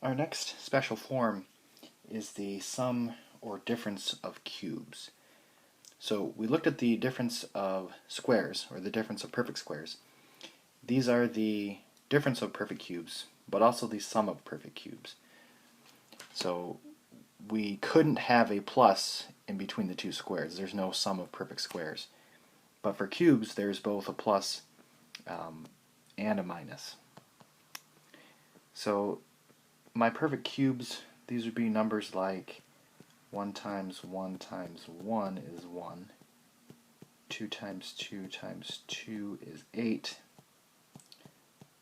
Our next special form is the sum or difference of cubes. So we looked at the difference of squares, or the difference of perfect squares. These are the difference of perfect cubes, but also the sum of perfect cubes. So we couldn't have a plus in between the two squares. There's no sum of perfect squares. But for cubes, there's both a plus and a minus. So my perfect cubes, these would be numbers like 1 times 1 times 1 is 1, 2 times 2 times 2 is 8,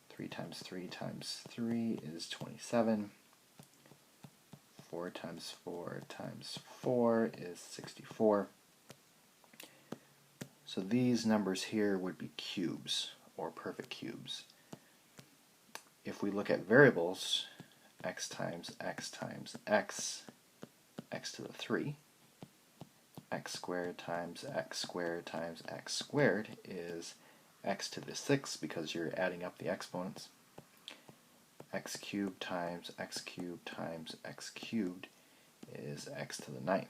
3 times 3 times 3 is 27, 4 times 4 times 4 is 64. So these numbers here would be cubes, or perfect cubes. If we look at variables, x times x times x, x to the 3, x squared times x squared times x squared is x to the 6 because you're adding up the exponents. X cubed times x cubed times x cubed is x to the 9th.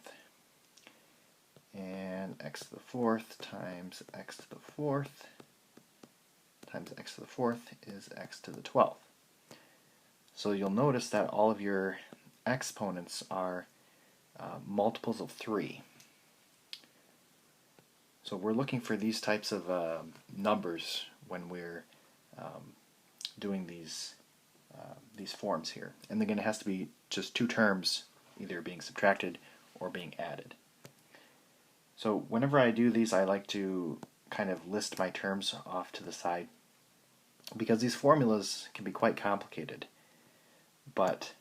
And x to the 4th times x to the 4th times x to the 4th is x to the 12th. So you'll notice that all of your exponents are multiples of 3. So we're looking for these types of numbers when we're doing these forms here. And again, it has to be just two terms either being subtracted or being added. So whenever I do these, I like to kind of list my terms off to the side because these formulas can be quite complicated. But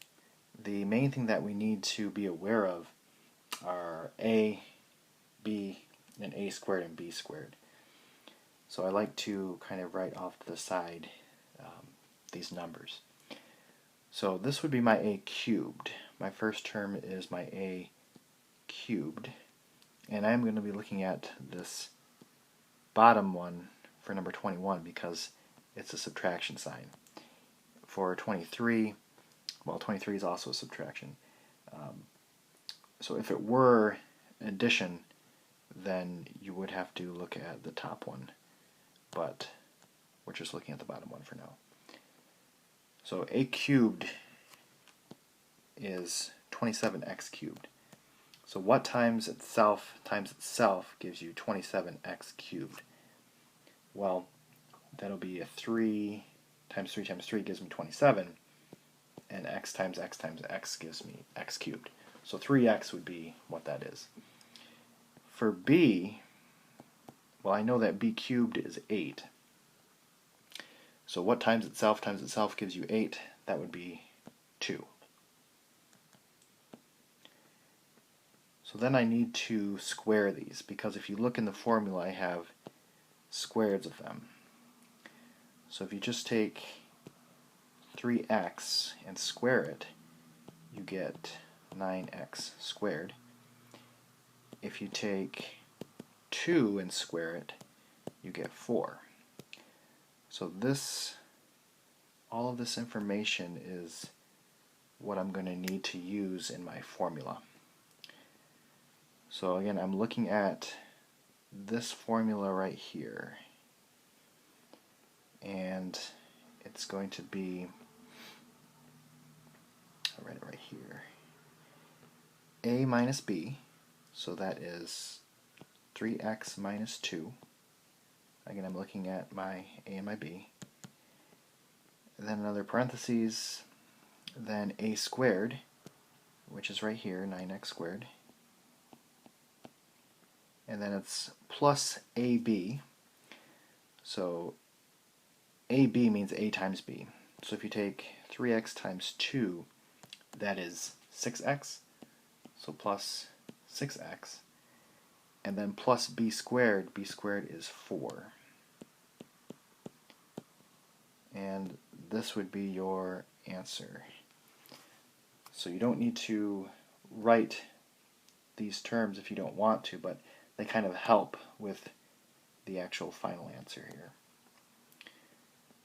the main thing that we need to be aware of are a, b, and a squared and b squared. So I like to kind of write off to the side these numbers. So this would be my a cubed. My first term is my a cubed. And I'm going to be looking at this bottom one for number 21 because it's a subtraction sign. For 23, well, 23 is also a subtraction. So if it were addition, then you would have to look at the top one. But we're just looking at the bottom one for now. So a cubed is 27x cubed. So what times itself gives you 27x cubed? Well, that'll be a 3 times 3 times 3 gives me 27, and x times x times x gives me x cubed. So 3x would be what that is. For b, well, I know that b cubed is 8. So what times itself gives you 8? That would be 2. So then I need to square these, because if you look in the formula, I have squares of them. So if you just take 3x and square it, you get 9x squared. If you take 2 and square it, you get 4. So all of this information is what I'm going to need to use in my formula. So again, I'm looking at this formula right here, and it's going to be, I'll write it right here, a minus b, so that is 3x minus 2. Again, I'm looking at my a and my b. And then another parentheses, then a squared, which is right here, 9x squared. And then it's plus ab. So ab means a times b. So if you take 3x times 2, that is 6x. So plus 6x. And then plus b squared is 4. And this would be your answer. So you don't need to write these terms if you don't want to, but they kind of help with the actual final answer here.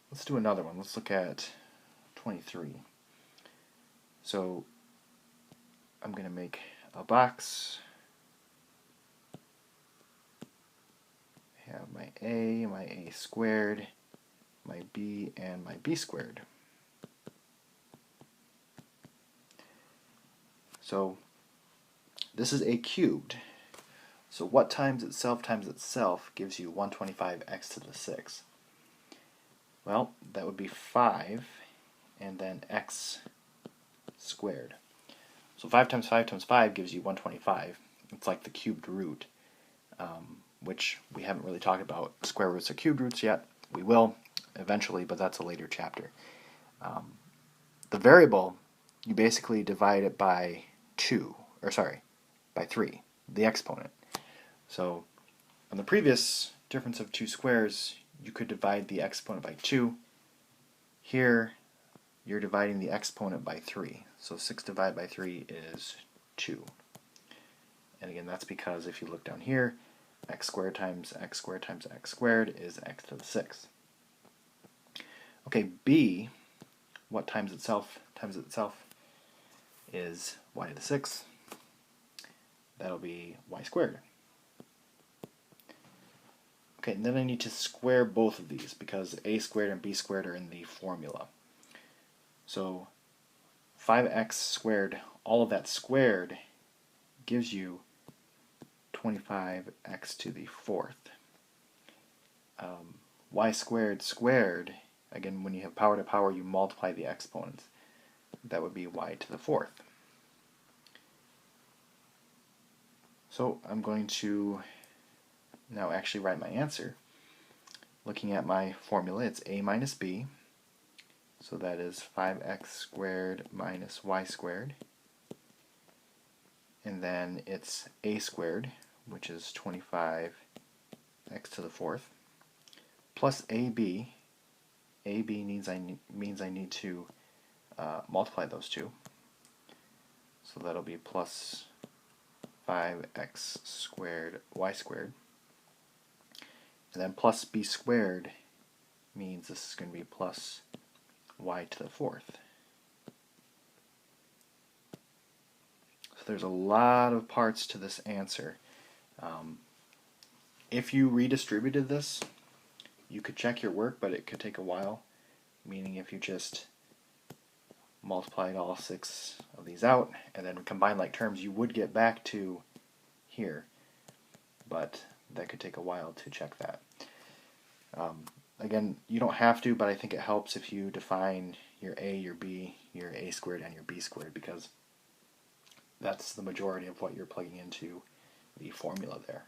Let's do another one. Let's look at 23. So I'm going to make a box. I have my A squared, my B, and my B squared. So this is a cubed. So what times itself gives you 125x to the 6? Well, that would be 5 and then x squared. So 5 times 5 times 5 gives you 125. It's like the cubed root, which we haven't really talked about square roots or cubed roots yet. We will eventually, but that's a later chapter. The variable, you basically divide it by 3, the exponent. So on the previous difference of two squares, you could divide the exponent by 2. Here, you're dividing the exponent by 3. So 6 divided by 3 is 2. And again, that's because if you look down here, x squared times x squared times x squared is x to the 6. Okay, b, what times itself is y to the 6. That'll be y squared. Okay, and then I need to square both of these because a squared and b squared are in the formula. So 5x squared, all of that squared, gives you 25x to the 4th. Y squared, again, when you have power to power, you multiply the exponents. That would be y to the 4th. So I'm going to now actually write my answer. Looking at my formula, it's a minus b. So that is 5x squared minus y squared. And then it's a squared, which is 25x to the 4th, plus ab. ab means I need to multiply those two. So that'll be plus 5x squared y squared. And then plus b squared means this is going to be plus y to the 4th. So there's a lot of parts to this answer. If you redistributed this, you could check your work, but it could take a while. Meaning if you just multiplied all 6 of these out and then combined like terms, you would get back to here. But that could take a while to check that. Again, you don't have to, but I think it helps if you define your a, your b, your a squared, and your b squared, because that's the majority of what you're plugging into the formula there.